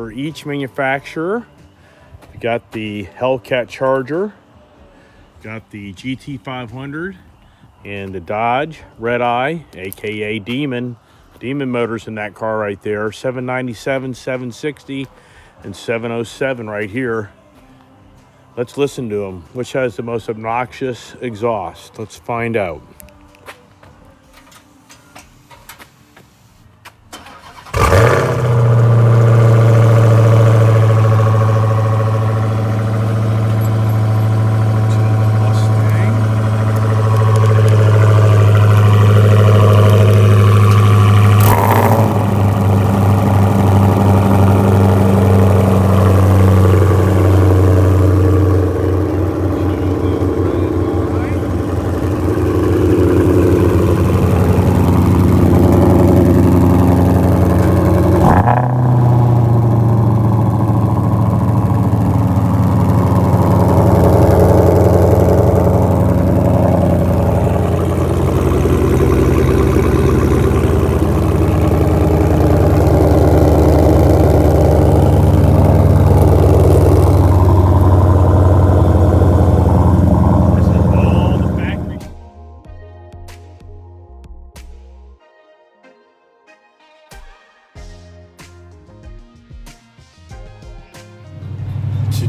for each manufacturer. We got the Hellcat Charger, got the GT500, and the Dodge Redeye, aka Demon motors in that car right there. 797, 760, and 707 right here. Let's listen to them. Which has the most obnoxious exhaust? Let's find out.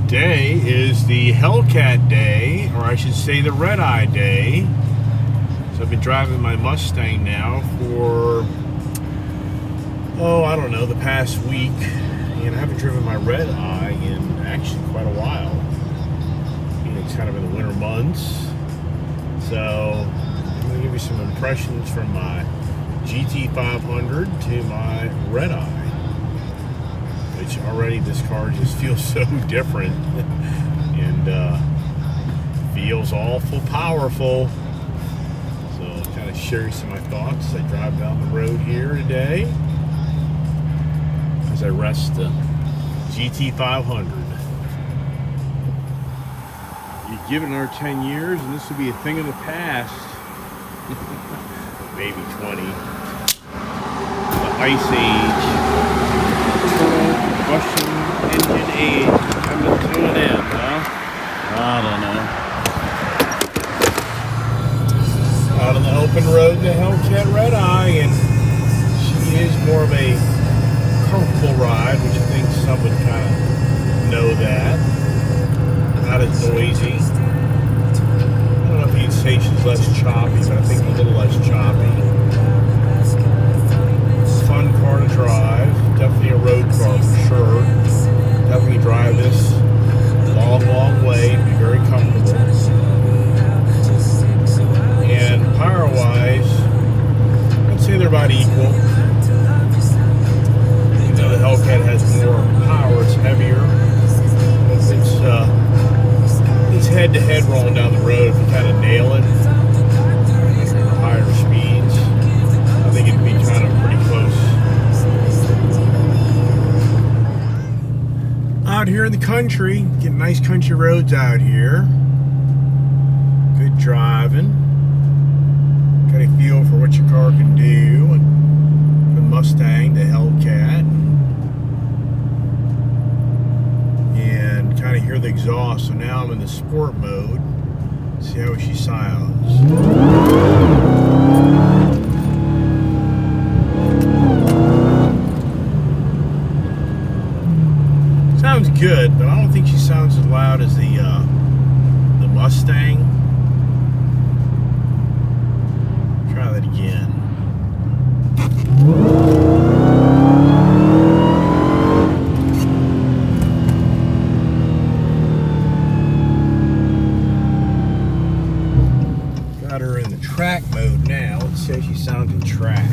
Today is the Hellcat day, or I should say the Redeye day. So I've been driving my Mustang now for, I don't know, the past week. And I haven't driven my Redeye in actually quite a while. It's kind of in the winter months. So I'm going to give you some impressions from my GT500 to my Redeye. Which already this car just feels so different and feels awful powerful. So I'll kind of share you some of my thoughts as I drive down the road here today as I rest the GT500. You give it another 10 years and this will be a thing of the past. Maybe 20. The Ice Age. Combustion engine age coming to an end, huh? I don't know. Out on the open road, the Hellcat Redeye, and she is more of a comfortable ride, which I think some would kind of know that. Not as noisy. I don't know if you'd say she's less choppy, but I think a little less choppy. Fun car to drive. Definitely a road car for sure. Definitely drive this long way. Be very comfortable. And power-wise, I'd say they're about equal. Even though the Hellcat has more power, it's heavier. It's head-to-head rolling down the road. If you kind of nail it, higher speeds, I think it'd be kind of pretty close. Out here in the country, getting nice country roads out here. Good driving. Got a feel for what your car can do. And the Mustang, the Hellcat. And kind of hear the exhaust. So now I'm in the sport mode. See how she sounds. Sounds good, but I don't think she sounds as loud as the Mustang. Try that again. Got her in the track mode now. Let's see how she sounds in track.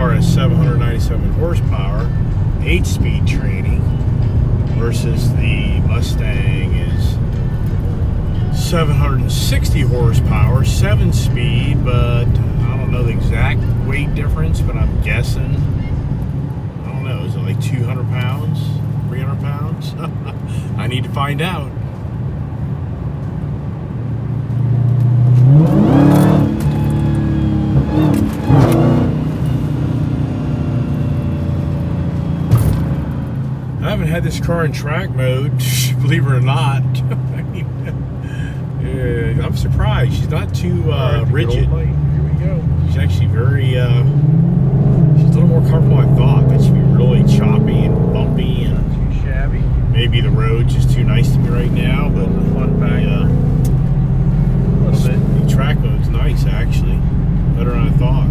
car has 797 horsepower, 8-speed training, versus the Mustang is 760 horsepower, 7-speed, but I don't know the exact weight difference, but I'm guessing, I don't know, is it like 200 pounds, 300 pounds? I need to find out. I haven't had this car in track mode, believe it or not. I'm surprised. She's not too rigid. Here we go. She's actually very, she's a little more comfortable than I thought. That should be really choppy and bumpy. And not too shabby. maybe the road's just too nice to me right now, but Fun factor. A little bit. the track mode's nice, actually. Better than I thought.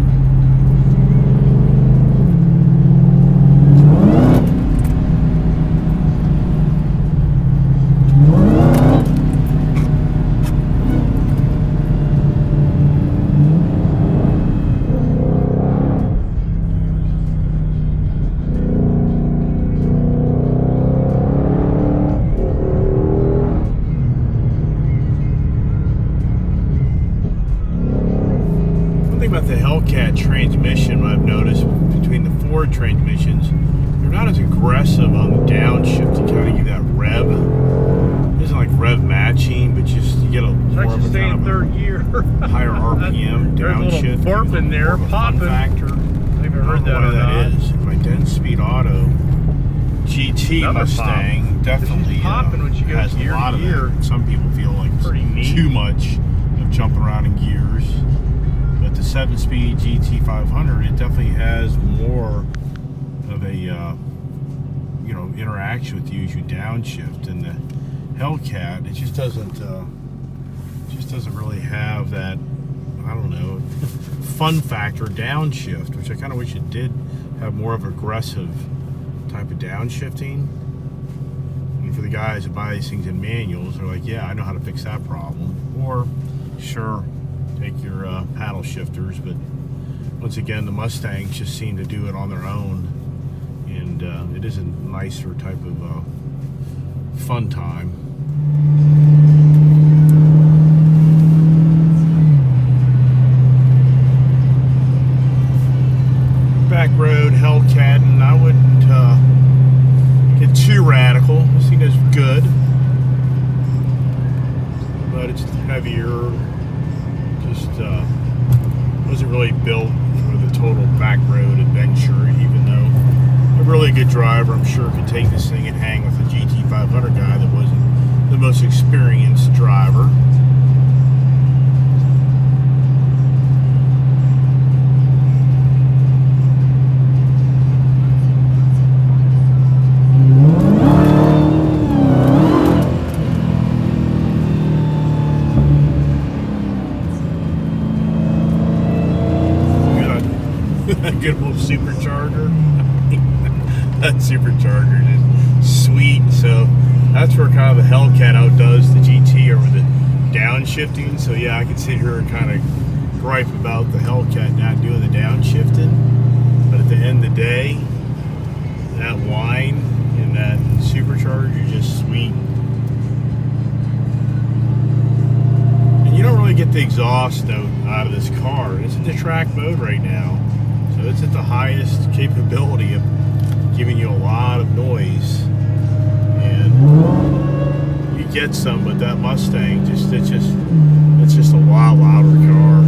About the Hellcat transmission, I've noticed between the Ford transmissions, they're not as aggressive on the downshift to kind of give that rev. It isn't like rev matching, but just you get a more of a kind of third gear. higher RPM There's downshift. a little burp in there, popping. Factor. I haven't I heard don't know that why or that not. is. My 10-speed auto GT Another Mustang pop. definitely Popping when she goes has a gear lot to of gear. that. Some people feel like Pretty neat. too much of jumping around in gears. But the 7-speed GT500, it definitely has more of a you know, interaction with you as you downshift. And the Hellcat, it just doesn't really have that, I don't know, fun factor downshift, which I kind of wish it did have more of aggressive type of downshifting. And for the guys that buy these things in manuals, they're like, yeah, I know how to fix that problem. Or, sure, take your paddle shifters, but once again, the Mustangs just seem to do it on their own, and it is a nicer type of fun time. Back road Hellcat, and I wouldn't get too radical. This thing is good, but it's heavier. Just wasn't really built for the total back road adventure, even though a really good driver, I'm sure, could take this thing and hang with a GT500 guy that wasn't the most experienced driver. Good old supercharger. That supercharger is sweet. So that's where kind of the Hellcat outdoes the GT over the downshifting. So yeah, I can sit here and kind of gripe about the Hellcat not doing the downshifting, but at the end of the day, that whine in that supercharger is just sweet. And you don't really get the exhaust note out of this car. It's in the track mode right now. So it's at the highest capability of giving you a lot of noise, and you get some, but that Mustang it's just a lot louder car,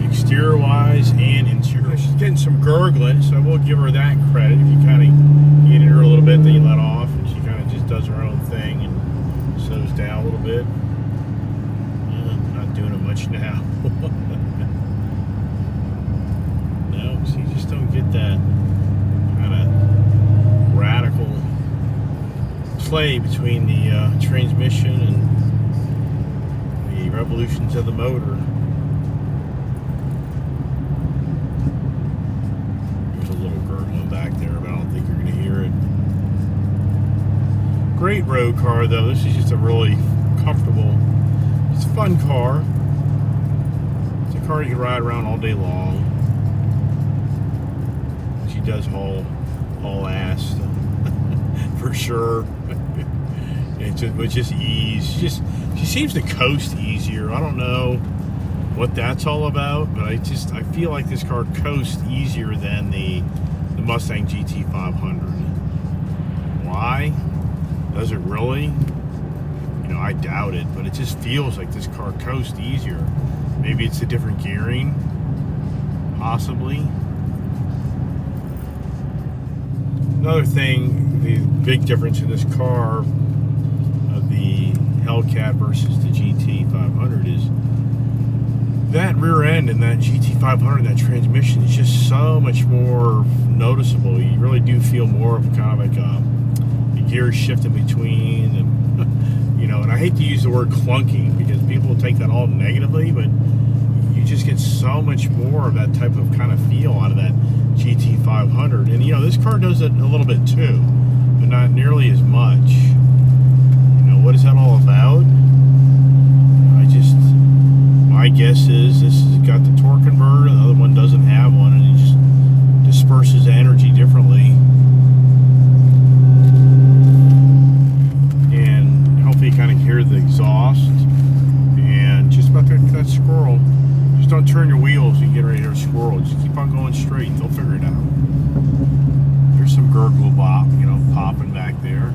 exterior wise and interior. She's getting some gurgling, so I will give her that credit. If you kind of get in her a little bit, then you let off, and she kind of just does her own thing and slows down a little bit. Not doing it much now. No, so you just don't get that kind of radical play between the transmission and the revolutions of the motor. There's a little gurgling back there, but I don't think you're going to hear it. Great road car, though. This is just a really comfortable, it's a fun car. It's a a car you can ride around all day long. She does haul ass for sure. With just ease. She seems to coast easier. I don't know what that's all about, but I feel like this car coasts easier than the Mustang GT500. Why? Does it really? You know, I doubt it, but it just feels like this car coasts easier. Maybe it's a different gearing, possibly. Another thing, the big difference in this car of the Hellcat versus the GT500 is that rear end and that GT500, that transmission is just so much more noticeable. You really do feel more of kind of like a gear shift in between, and you know, and I hate to use the word clunky because people take that all negatively, but you just get so much more of that type of kind of feel out of that GT500. And you know, this car does it a little bit too, but not nearly as much. You know, what is that all about? My guess is this has got the torque converter, the other one doesn't have one, and it just disperses the energy differently. And hopefully you kind of hear the exhaust. And just about that squirrel. Just don't turn your wheels and get ready to hear a squirrel. Just keep on going straight. They'll figure it out. There's some gurgle bop, you know, popping back there.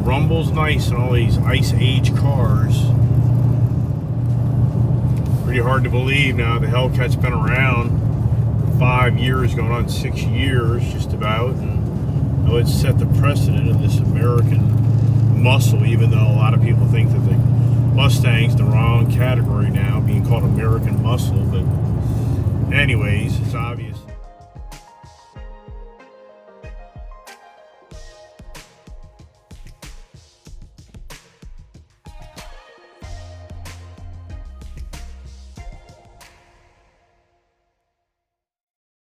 Rumble's nice on all these Ice Age cars. Pretty hard to believe now. The Hellcat's been around for 5 years, going on 6 years, just about, and I would set the precedent of this American muscle. Even though a lot of people think that the Mustang's the wrong category now, being called American muscle, but anyways, it's obvious.